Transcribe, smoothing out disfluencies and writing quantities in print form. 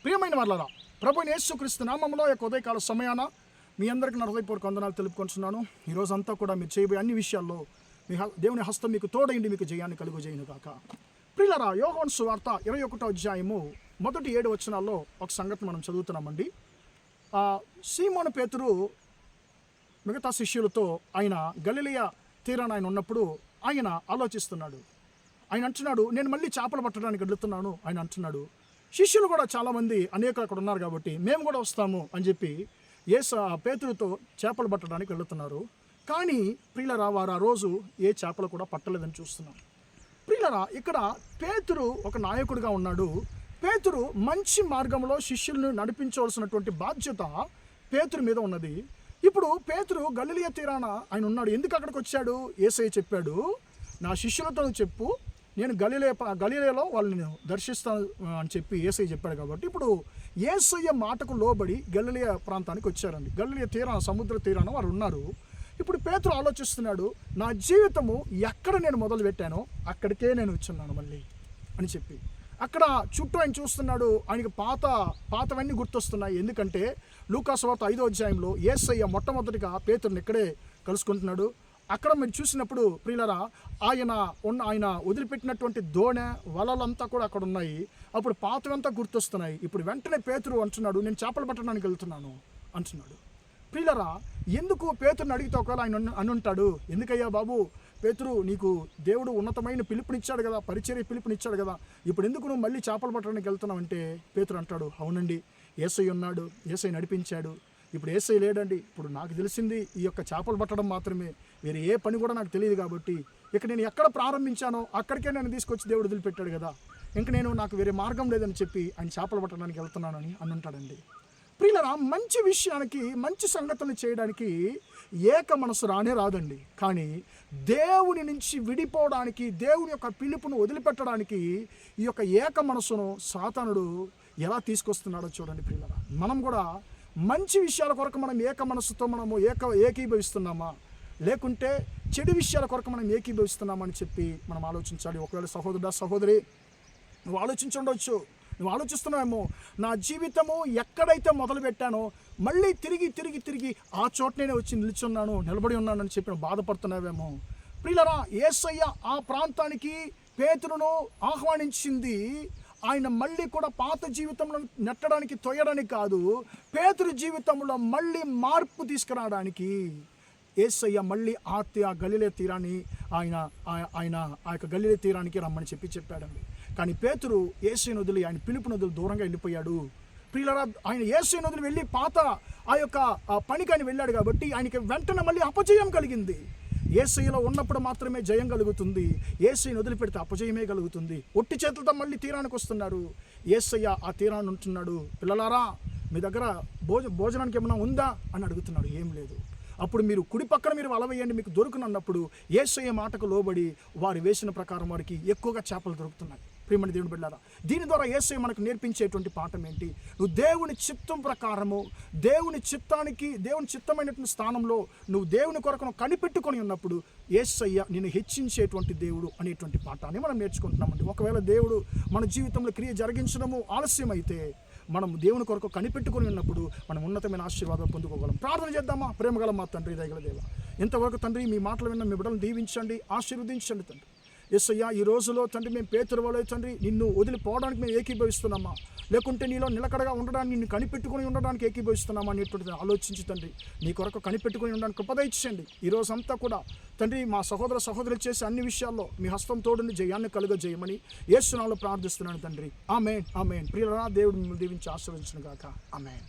ప్రియమైన వాళ్ళరా, ప్రభువైన యేసుక్రీస్తు నామములో యొక్క ఉదయకాల సమయాన మీ అందరికీ నా హృదయపూర్వక వందనాలు తెలుపుకుంటున్నాను. ఈరోజంతా కూడా మీరు చేయబోయే అన్ని విషయాల్లో దేవుని హస్తం మీకు తోడైండి, మీకు జయాన్ని కలుగజేయును గాక. ప్రియులారా, యోహాను సువార్త 21వ అధ్యాయము మొదటి 7 వచనాల్లో ఒక సంగతి మనం చదువుతున్నామండి. సీమోను పేతురు మిగతా శిష్యులతో ఆయన గలిలయ తీరాన ఆయన ఉన్నప్పుడు ఆయన ఆలోచిస్తున్నాడు. ఆయన అంటున్నాడు, నేను మళ్ళీ చేపలు పట్టడానికి వెళ్తున్నాను ఆయన అంటున్నాడు. శిష్యులు కూడా చాలామంది అనేకులు అక్కడ ఉన్నారు కాబట్టి మేము కూడా వస్తాము అని చెప్పి పేతురుతో చేపలు పట్టడానికి వెళుతున్నారు. కానీ ప్రియులరా, వారు ఆ రోజు ఏ చేపలు కూడా పట్టలేదని చూస్తున్నాం. ప్రియులరా, ఇక్కడ పేతురు ఒక నాయకుడిగా ఉన్నాడు. పేతురు మంచి మార్గంలో శిష్యులను నడిపించవలసినటువంటి బాధ్యత పేతురు మీద ఉన్నది. ఇప్పుడు పేతురు గలిలయ తీరాన ఆయన ఉన్నాడు. ఎందుకు అక్కడికి వచ్చాడు? యేసయ్య చెప్పాడు, నా శిష్యులతో చెప్పు, నేను గలిలయలో వాళ్ళని దర్శిస్తాను అని చెప్పి యేసయ్య చెప్పాడు. కాబట్టి ఇప్పుడు యేసయ్య మాటకు లోబడి గలిలయ ప్రాంతానికి వచ్చారండి. గలిలయ తీరాన, సముద్ర తీరాన వారు ఉన్నారు. ఇప్పుడు పేతురు ఆలోచిస్తున్నాడు, నా జీవితము ఎక్కడ నేను మొదలు పెట్టానో అక్కడికే నేను వచ్చున్నాను మళ్ళీ అని చెప్పి. అక్కడ చుట్టూ ఆయన చూస్తున్నాడు. ఆయనకి పాతవన్నీ గుర్తొస్తున్నాయి. ఎందుకంటే లూకా సువార్త 5వ అధ్యాయంలో యేసయ్య మొట్టమొదటిగా పేతురుని ఇక్కడే కలుసుకుంటున్నాడు. అక్కడ మీరు చూసినప్పుడు ప్రియులరా, ఆయన వదిలిపెట్టినటువంటి దోణె వలలంతా కూడా అక్కడ ఉన్నాయి. అప్పుడు పాతవంతా గుర్తొస్తున్నాయి. ఇప్పుడు వెంటనే పేతురు అంటున్నాడు, నేను చేపలు పట్టడానికి వెళ్తున్నాను అంటున్నాడు. ప్రియులరా, ఎందుకు పేతురుని అడిగితే ఒకవేళ ఆయన అనుంటాడు, ఎందుకయ్యా బాబు పేతురు, నీకు దేవుడు ఉన్నతమైన పిలుపునిచ్చాడు కదా, పరిచర్య పిలుపునిచ్చాడు కదా, ఇప్పుడు ఎందుకు నువ్వు మళ్ళీ చేపలు పట్టడానికి వెళ్తున్నావు అంటే పేతురు అంటాడు, అవునండి, యేసయ్య ఉన్నాడు, యేసయ్య నడిపించాడు, ఇప్పుడు యేసయ్య లేడండి. ఇప్పుడు నాకు తెలిసింది ఈ యొక్క చేపలు పట్టడం మాత్రమే, వేరే ఏ పని కూడా నాకు తెలియదు. కాబట్టి ఇక నేను ఎక్కడ ప్రారంభించానో అక్కడికే నేను తీసుకొచ్చి దేవుడు వదిలిపెట్టాడు కదా, ఇంక నాకు వేరే మార్గం లేదని చెప్పి ఆయన చేపలు పట్టడానికి వెళ్తున్నానని అంటాడండి. ప్రియులరా, మంచి విషయానికి, మంచి సంగతులు చేయడానికి ఏక మనసు రాదండి. కానీ దేవుని నుంచి విడిపోవడానికి, దేవుని యొక్క పిలుపును వదిలిపెట్టడానికి ఈ యొక్క ఏక మనసును సాతానుడు ఎలా తీసుకొస్తున్నాడో చూడండి. ప్రియులరా, మనం కూడా మంచి విషయాల కొరకు మనం ఏక మనసుతో మనము ఏకీభవిస్తున్నామా, లేకుంటే చెడు విషయాల కొరకు మనం ఏకీభవిస్తున్నామా అని చెప్పి మనం ఆలోచించాలి. ఒకవేళ సహోదరుడా, సహోదరి, నువ్వు ఆలోచించుండవచ్చు, నువ్వు ఆలోచిస్తున్నావేమో, నా జీవితము ఎక్కడైతే మొదలు పెట్టానో మళ్ళీ తిరిగి ఆ చోటనే వచ్చి నిలబడి ఉన్నానని చెప్పి బాధపడుతున్నావేమో. ప్రియులరా, యేసయ్య ఆ ప్రాంతానికి పేతురును ఆహ్వానించింది ఆయన మళ్ళీ కూడా పాత జీవితంలో నెట్టడానికి, తొయ్యడానికి కాదు, పేతురు జీవితంలో మళ్ళీ మార్పు తీసుకురావడానికి. యేసయ్య మళ్ళీ ఆ గలిలయ తీరాన్ని ఆయన ఆ యొక్క గలిలయ తీరానికి రమ్మని చెప్పాడండి. కానీ పేతురు యేసయ్యను వదిలి, ఆయన పిలుపును వదిలి దూరంగా వెళ్ళిపోయాడు. ప్రియులరా, ఆయన యేసయ్యను వదిలి వెళ్ళి పాత ఆ యొక్క పనికి ఆయన వెళ్ళాడు కాబట్టి ఆయనకి వెంటనే మళ్ళీ అపజయం కలిగింది. యేసయ్యలో ఉన్నప్పుడు మాత్రమే జయం కలుగుతుంది. యేసయ్యను వదిలిపెడితే అపజయమే కలుగుతుంది. ఒట్టి చేతులతో మళ్ళీ తీరానికి వస్తున్నారు. యేసయ్య ఆ తీరాన్ని ఉంటున్నాడు. పిల్లలారా, మీ దగ్గర భోజనానికి ఏమైనా ఉందా అని అడుగుతున్నాడు. ఏం లేదు. అప్పుడు మీరు కుడి పక్కన మీరు వల వేయండి, మీకు దొరుకునన్నప్పుడు యేసయ్య మాటకు లోబడి వారు వేసిన ప్రకారం వారికి ఎక్కువగా చేపలు దొరుకుతున్నాయి. ప్రియమైన దేవుని బిడ్డలారా, దీని ద్వారా యేసయ్య మనకు నేర్పించేటువంటి పాఠం ఏంటి? నువ్వు దేవుని చిత్తం ప్రకారము, దేవుని చిత్తమైనటువంటి స్థానంలో నువ్వు దేవుని కొరకు కనిపెట్టుకొని ఉన్నప్పుడు యేసయ్య నిన్ను హెచ్చించేటువంటి దేవుడు అనేటువంటి పాఠాన్ని మనం నేర్చుకుంటున్నామండి. ఒకవేళ దేవుడు మన జీవితంలో క్రియ జరిగించడము ఆలస్యమైతే మనం దేవుని కొరకు కనిపెట్టుకుని ఉన్నప్పుడు మనం ఉన్నతమైన ఆశీర్వాదాలు పొందుకోగలం. ప్రార్థన చేద్దామా? ప్రేమగల మా తండ్రి, దయగల దేవ, ఇంతవరకు తండ్రి మీ మాటలు విన్న మీ బిడ్డలను దీవించండి, ఆశీర్వదించండి తండ్రి. యేసయ్య, ఈ రోజులో తండ్రి మేము పేతురు వలె తండ్రి నిన్ను వదిలిపోవడానికి మేము ఏకీభవిస్తున్నామా, లేకుంటే నీలో నిలకడగా ఉండడానికి, నిన్ను కనిపెట్టుకుని ఉండడానికి ఏకీభవిస్తున్నామా అనేటువంటిది ఆలోచించి తండ్రి నీ కొరకు కనిపెట్టుకుని ఉండడానికి కృప దయచేయండి. ఈ రోజంతా కూడా తండ్రి మా సహోదరులు చేసే అన్ని విషయాల్లో మీ హస్తం తోడుని జయాన్ని కలుగజేయమని యేసు నామములో ప్రార్థిస్తున్నాను తండ్రి. ఆమేన్, ఆమేన్. ప్రియులారా, దేవుడు మిమ్మల్ని దీవించి ఆశీర్వదించును గాక. ఆమేన్.